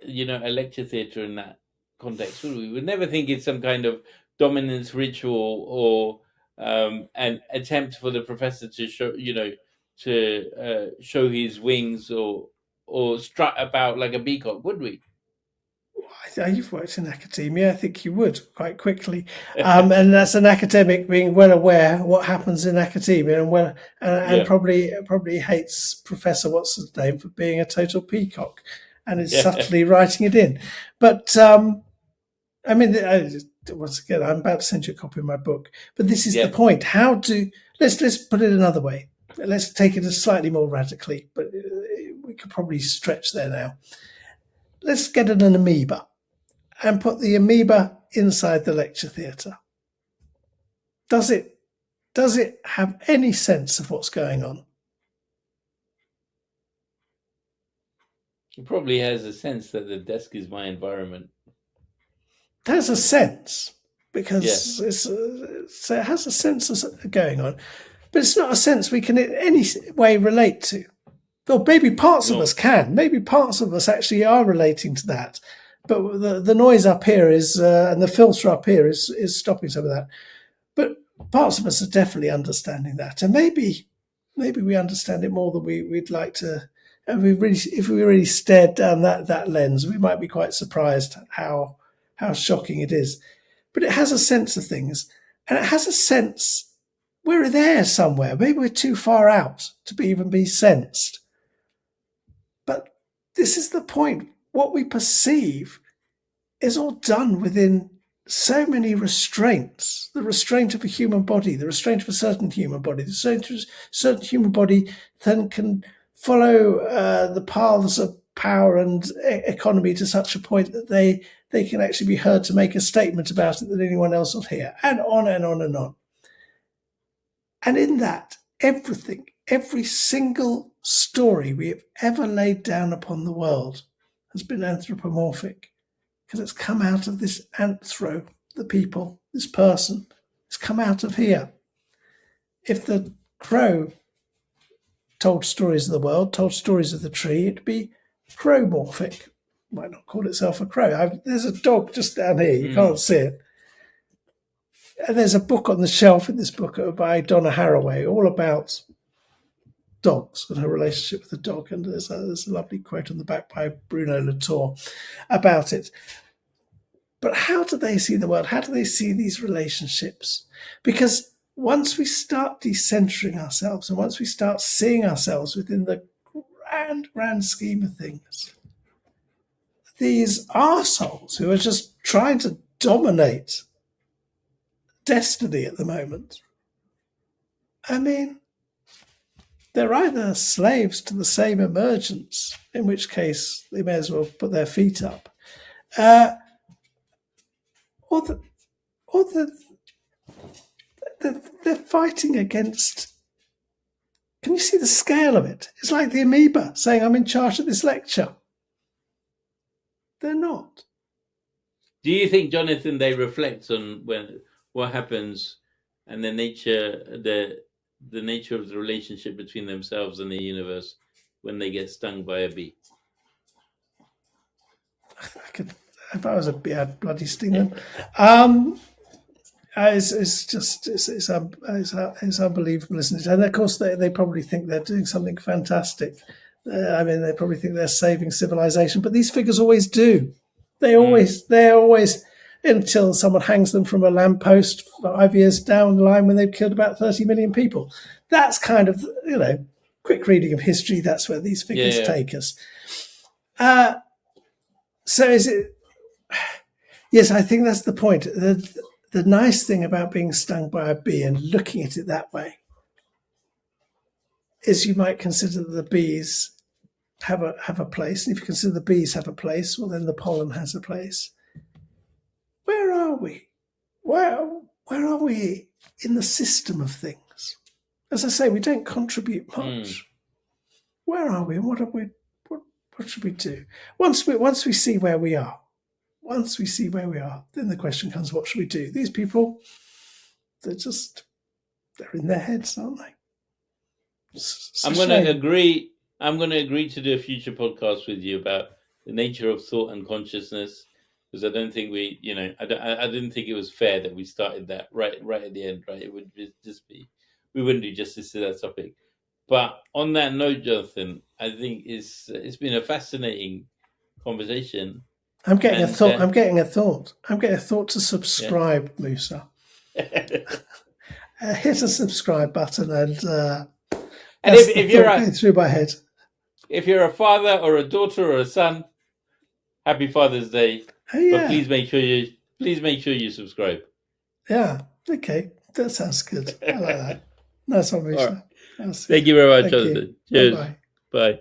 a lecture theatre in that context, would we? We would never think it's some kind of dominance ritual or an attempt for the professor to show show his wings or strut about like a peacock, would we? You've worked in academia. I think you would quite quickly, and that's an academic being well aware what happens in academia, and Yeah. probably hates Professor what's his name for being a total peacock, and is Yeah. subtly writing it in. But I mean, once again, I'm about to send you a copy of my book. But this is Yeah. the point: let's put it another way. Let's take it slightly more radically, but we could probably stretch there now. Let's get an amoeba and put the amoeba inside the lecture theatre. Does it have any sense of what's going on? It probably has a sense that the desk is my environment. It has a sense because so it has a sense of going on, but it's not a sense we can in any way relate to. Or maybe parts of us can. Maybe parts of us actually are relating to that. But the noise up here is, and the filter up here is stopping some of that. But parts of us are definitely understanding that, and maybe we understand it more than we'd like to. And if we really stared down that lens, we might be quite surprised how shocking it is. But it has a sense of things, and it has a sense we're there somewhere. Maybe we're too far out to even be sensed. But this is the point. What we perceive is all done within so many restraints. The restraint of a human body, the restraint of a certain human body, the restraint of a certain human body then can follow the paths of power and economy to such a point that they can actually be heard to make a statement about it that anyone else will hear, and on and on and on. And in that, every single story we have ever laid down upon the world has been anthropomorphic, because it's come out of this anthro, the people, this person. It's come out of here. If the crow told stories of the world, told stories of the tree, it'd be crowmorphic. Might not call itself a crow. There's a dog just down here. You can't see it. And there's a book on the shelf in this book by Donna Haraway, all about dogs and her relationship with the dog. And there's a lovely quote on the back by Bruno Latour about it. But how do they see the world? How do they see these relationships? Because once we start decentering ourselves, and once we start seeing ourselves within the grand scheme of things, these arseholes who are just trying to dominate destiny at the moment, I mean, they're either slaves to the same emergence, in which case they may as well put their feet up, or they're fighting against. Can you see the scale of it? It's like the amoeba saying, I'm in charge of this lecture. They're not. Do you think, Jonathan, they reflect on what happens and the nature of the relationship between themselves and the universe when they get stung by a bee? If I was a bee, I'd bloody sting them. It's unbelievable, isn't it? And of course, they probably think they're doing something fantastic. They probably think they're saving civilization, but these figures always do. They're always, until someone hangs them from a lamppost 5 years down the line when they've killed about 30 million people. That's kind of, quick reading of history. That's where these figures take us. So is it? Yes, I think that's the point. The nice thing about being stung by a bee and looking at it that way is you might consider that the bees have a place. And if you consider the bees have a place, well, then the pollen has a place. Where are we? Where are we in the system of things? As I say, we don't contribute much. Where are we, and what should we do? Once we see where we are, then the question comes, what should we do? These people, they're in their heads, aren't they? I'm going to agree to do a future podcast with you about the nature of thought and consciousness, because I don't think I didn't think it was fair that we started that right at the end, right? It would we wouldn't do justice to that topic. But on that note, Jonathan, I think it's been a fascinating conversation. I'm getting a And, thought. I'm getting a thought. I'm getting a thought to Yeah. subscribe, Musa. Hit a subscribe button, and And that's if the you're thought a going through my head. if you're a father or a daughter or a son, happy Father's Day. Oh, yeah. But please make sure you subscribe. Yeah. Okay. That sounds good. I like that. Nice one, Musa. Thank you very much, Thank you. Jonathan. Cheers. Bye-bye. Bye.